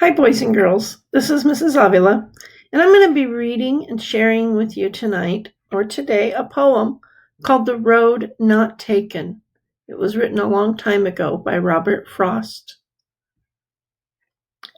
Hi, boys and girls. This is Mrs. Avila, and I'm going to be reading and sharing with you tonight, or today, a poem called The Road Not Taken. It was written a long time ago by Robert Frost.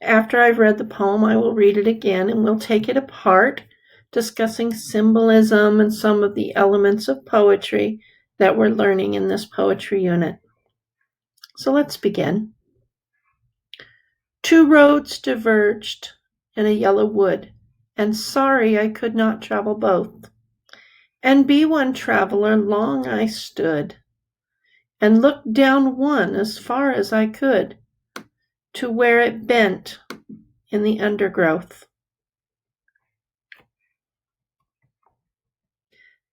After I've read the poem, I will read it again and we'll take it apart, discussing symbolism and some of the elements of poetry that we're learning in this poetry unit. So let's begin. Two roads diverged in a yellow wood, and sorry I could not travel both. And be one traveler long I stood, and looked down one as far as I could, to where it bent in the undergrowth.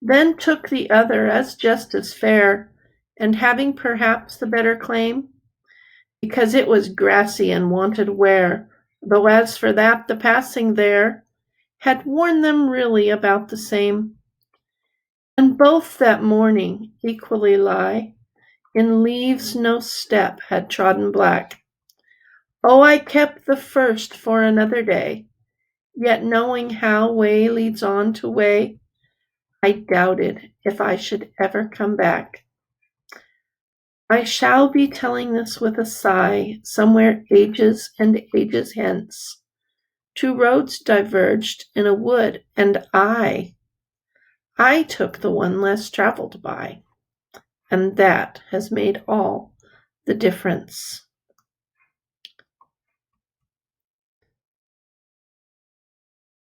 Then took the other as just as fair, and having perhaps the better claim, because it was grassy and wanted wear, though as for that the passing there had worn them really about the same. And both that morning equally lie in leaves no step had trodden black. Oh, I kept the first for another day, yet knowing how way leads on to way, I doubted if I should ever come back. I shall be telling this with a sigh, somewhere ages and ages hence. Two roads diverged in a wood, and I took the one less traveled by, and that has made all the difference.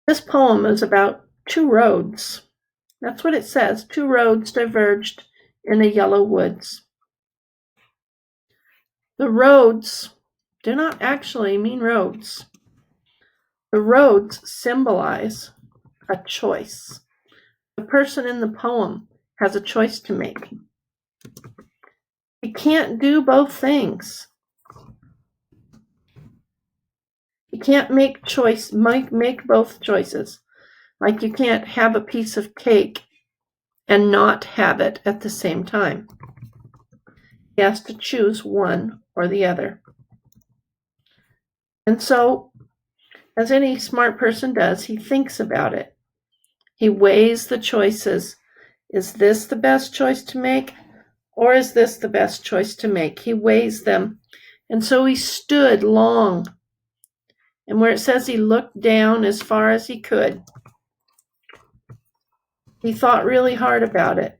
This poem is about two roads. That's what it says. Two roads diverged in the yellow woods. The roads do not actually mean roads. The roads symbolize a choice. The person in the poem has a choice to make. He can't do both things. You can't make both choices. Like you can't have a piece of cake and not have it at the same time. He has to choose one or the other. And so, as any smart person does, he thinks about it. He weighs the choices. Is this the best choice to make, or is this the best choice to make? He weighs them. And so he stood long. And where it says he looked down as far as he could, he thought really hard about it,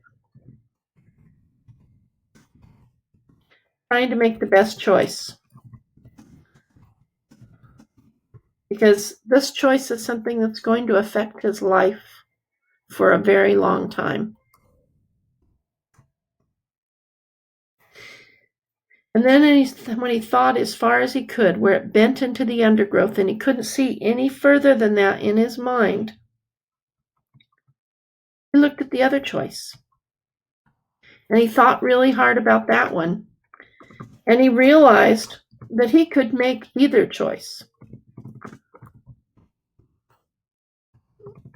trying to make the best choice. Because this choice is something that's going to affect his life for a very long time. And then when he thought as far as he could, where it bent into the undergrowth, and he couldn't see any further than that in his mind, he looked at the other choice. And he thought really hard about that one. And he realized that he could make either choice.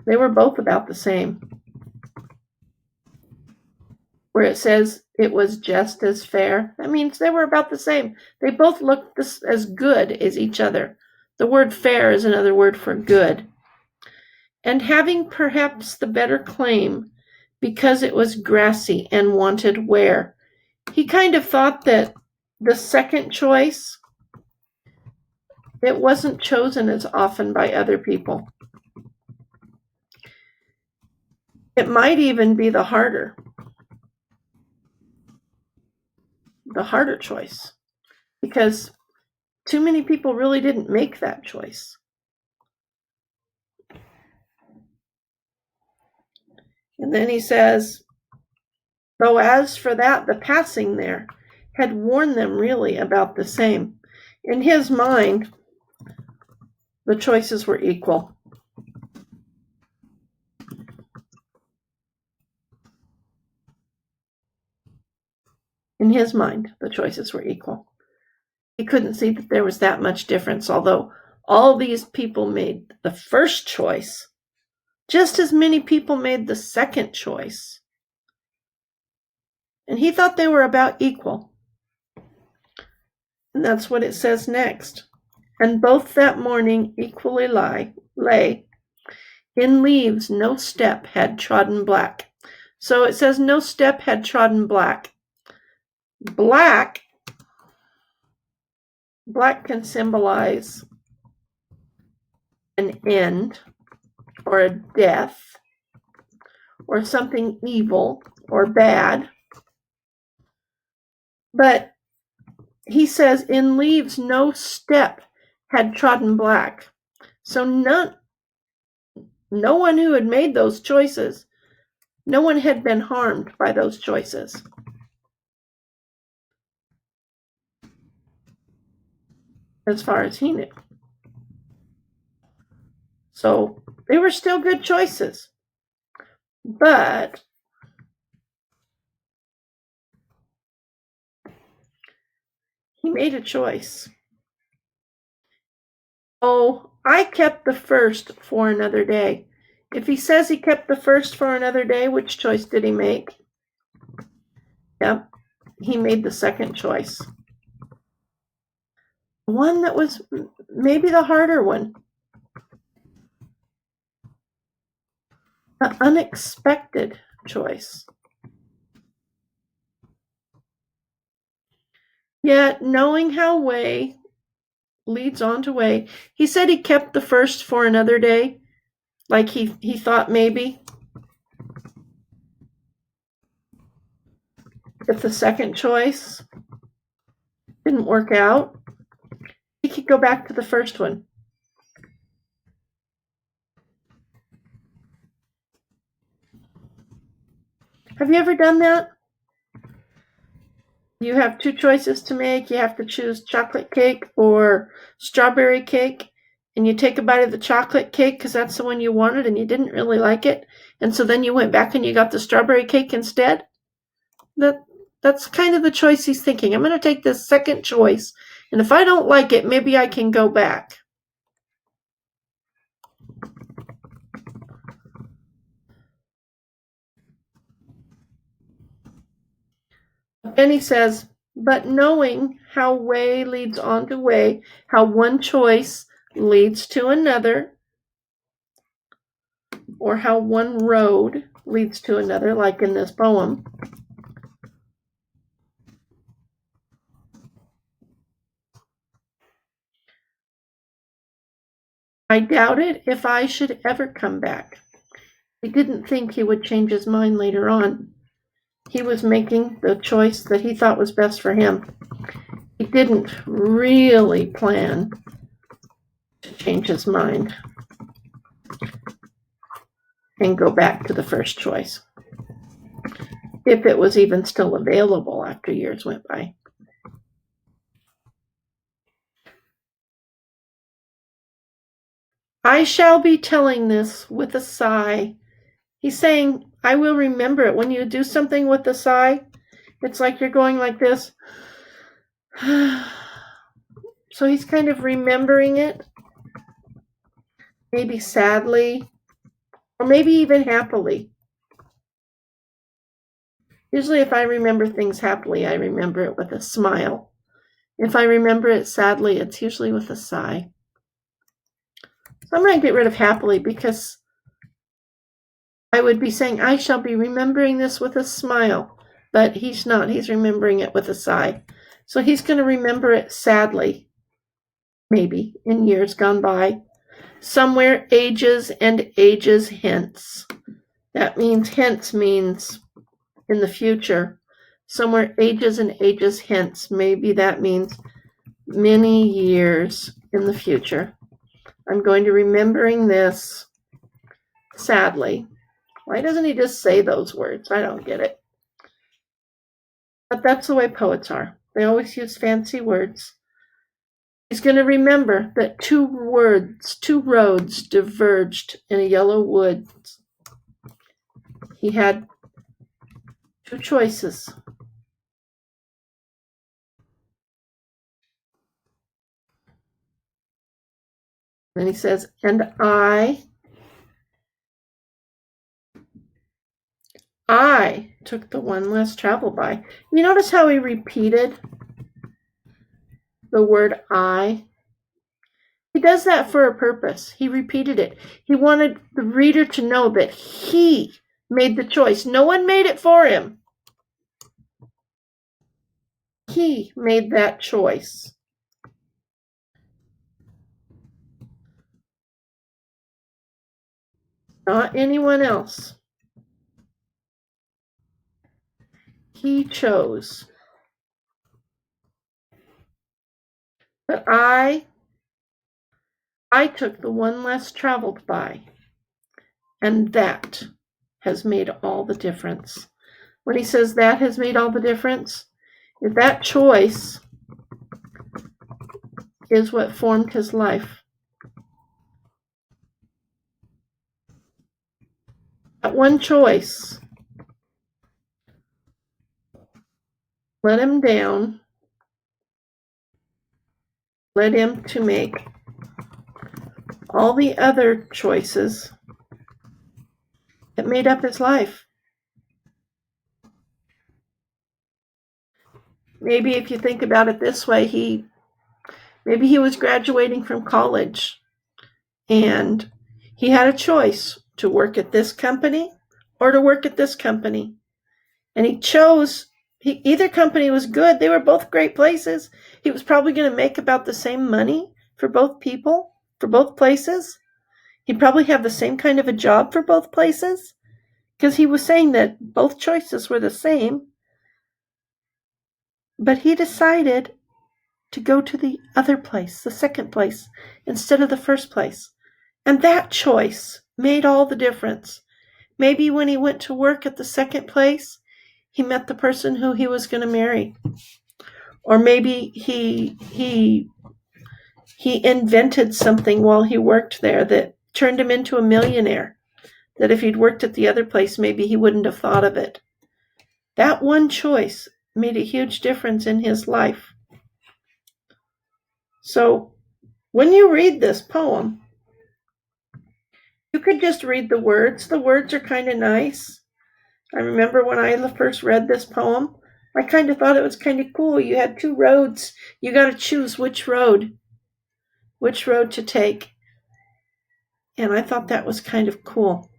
They were both about the same. Where it says it was just as fair, that means they were about the same. They both looked as good as each other. The word fair is another word for good. And having perhaps the better claim, because it was grassy and wanted wear. He kind of thought that the second choice, it wasn't chosen as often by other people. It might even be the harder choice, because too many people really didn't make that choice. And then he says, though as for that, the passing there had worn them really about the same. In his mind, the choices were equal. In his mind, the choices were equal. He couldn't see that there was that much difference, although all these people made the first choice, just as many people made the second choice. And he thought they were about equal. And that's what it says next. and both that morning equally lay. In leaves no step had trodden black. So it says no step had trodden black. Black can symbolize an end or a death or something evil or bad. But he says, in leaves no step had trodden black. So no one who had made those choices, no one had been harmed by those choices. As far as he knew. So they were still good choices. But he made a choice. Oh, I kept the first for another day. If he says he kept the first for another day, which choice did he make? Yep, he made the second choice. One that was maybe the harder one. The unexpected choice. Yet, knowing how way leads on to way, he said he kept the first for another day, like he thought maybe if the second choice didn't work out, he could go back to the first one. Have you ever done that? You have two choices to make. You have to choose chocolate cake or strawberry cake. And you take a bite of the chocolate cake because that's the one you wanted and you didn't really like it. And so then you went back and you got the strawberry cake instead. That's kind of the choice he's thinking. I'm going to take this second choice. And if I don't like it, maybe I can go back. Then he says, but knowing how way leads on to way, how one choice leads to another, or how one road leads to another, like in this poem, I doubted if I should ever come back. He didn't think he would change his mind later on. He was making the choice that he thought was best for him. He didn't really plan to change his mind and go back to the first choice, if it was even still available after years went by. I shall be telling this with a sigh. He's saying, I will remember it. When you do something with a sigh, it's like you're going like this. So he's kind of remembering it, maybe sadly, or maybe even happily. Usually if I remember things happily, I remember it with a smile. If I remember it sadly, it's usually with a sigh. So I'm going to get rid of happily because I would be saying, I shall be remembering this with a smile. But he's not. He's remembering it with a sigh. So he's going to remember it sadly, maybe, in years gone by. Somewhere ages and ages hence. That means hence means in the future. Somewhere ages and ages hence. Maybe that means many years in the future. I'm going to remembering this sadly. Why doesn't he just say those words? I don't get it. But that's the way poets are. They always use fancy words. He's going to remember that two roads diverged in a yellow wood. He had two choices. Then he says, and I took the one less traveled by. You notice how he repeated the word I? He does that for a purpose. He repeated it. He wanted the reader to know that he made the choice. No one made it for him. He made that choice. Not anyone else. He chose. But I took the one less traveled by. And that has made all the difference. When he says that has made all the difference, that choice is what formed his life. That one choice let him down, led him to make all the other choices that made up his life. Maybe if you think about it this way, maybe he was graduating from college and he had a choice to work at this company or to work at this company. And he chose, either company was good. They were both great places. He was probably going to make about the same money for both people, for both places. He'd probably have the same kind of a job for both places because he was saying that both choices were the same. But he decided to go to the other place, the second place, instead of the first place. And that choice made all the difference. Maybe when he went to work at the second place, he met the person who he was going to marry. Or maybe he invented something while he worked there that turned him into a millionaire, that if he'd worked at the other place, maybe he wouldn't have thought of it. That one choice made a huge difference in his life. So when you read this poem, you could just read the words. The words are kind of nice. I remember when I first read this poem, I kind of thought it was kind of cool. You had two roads. You got to choose which road to take. And I thought that was kind of cool.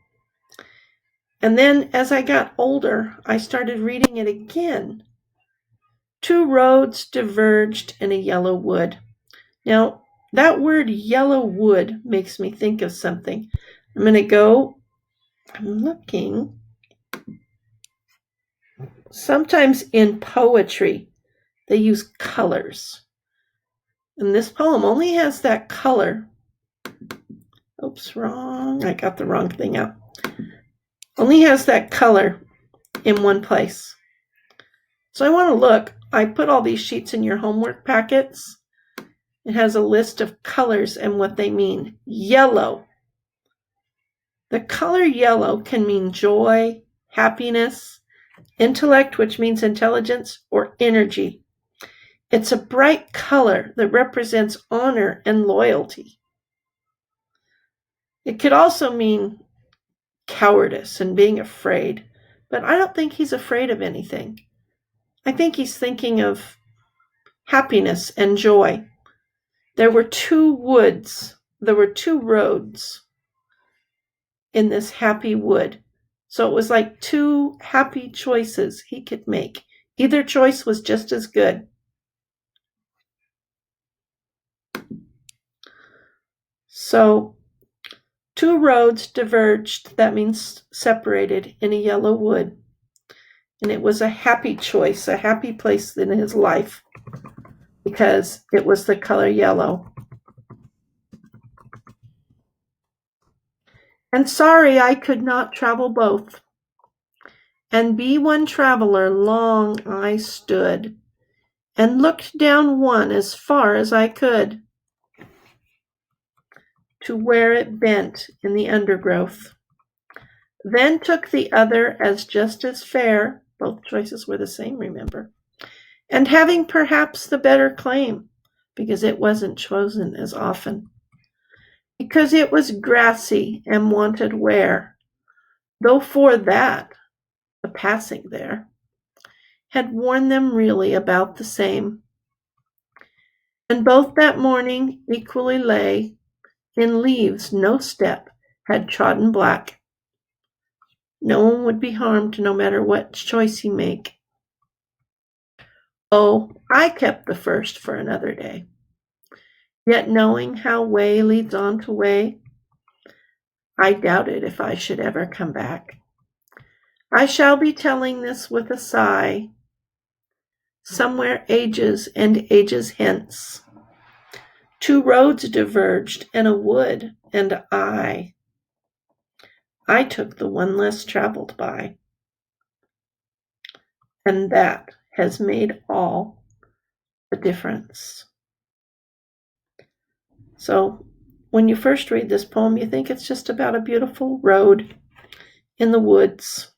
And then as I got older, I started reading it again. Two roads diverged in a yellow wood. Now, that word yellow wood makes me think of something. I'm looking. Sometimes in poetry, they use colors. And this poem only has that color. Oops, wrong. I got the wrong thing out. Only has that color in one place. So I want to look. I put all these sheets in your homework packets. It has a list of colors and what they mean. Yellow. The color yellow can mean joy, happiness, intellect, which means intelligence, or energy. It's a bright color that represents honor and loyalty. It could also mean cowardice and being afraid, but I don't think he's afraid of anything. I think he's thinking of happiness and joy. There were two roads in this happy wood. So it was like two happy choices he could make. Either choice was just as good. So two roads diverged, that means separated, in a yellow wood. And it was a happy choice, a happy place in his life, because it was the color yellow. And sorry I could not travel both. And be one traveler long I stood, and looked down one as far as I could, to where it bent in the undergrowth. Then took the other as just as fair, both choices were the same, remember, and having perhaps the better claim, because it wasn't chosen as often, because it was grassy and wanted wear, though for that the passing there had worn them really about the same. And both that morning equally lay in leaves no step had trodden black. No one would be harmed no matter what choice he make. Oh, I kept the first for another day. Yet knowing how way leads on to way, I doubted if I should ever come back. I shall be telling this with a sigh, somewhere ages and ages hence. Two roads diverged and a wood, and I took the one less traveled by. And that has made all the difference. So when you first read this poem, you think it's just about a beautiful road in the woods.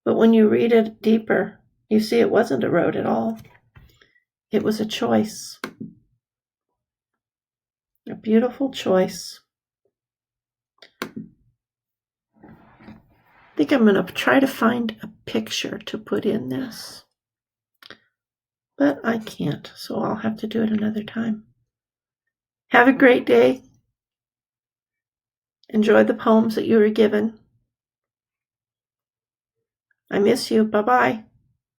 But when you read it deeper, you see it wasn't a road at all. It was a choice. A beautiful choice. I think I'm going to try to find a picture to put in this. But I can't, so I'll have to do it another time. Have a great day. Enjoy the poems that you were given. I miss you. Bye-bye.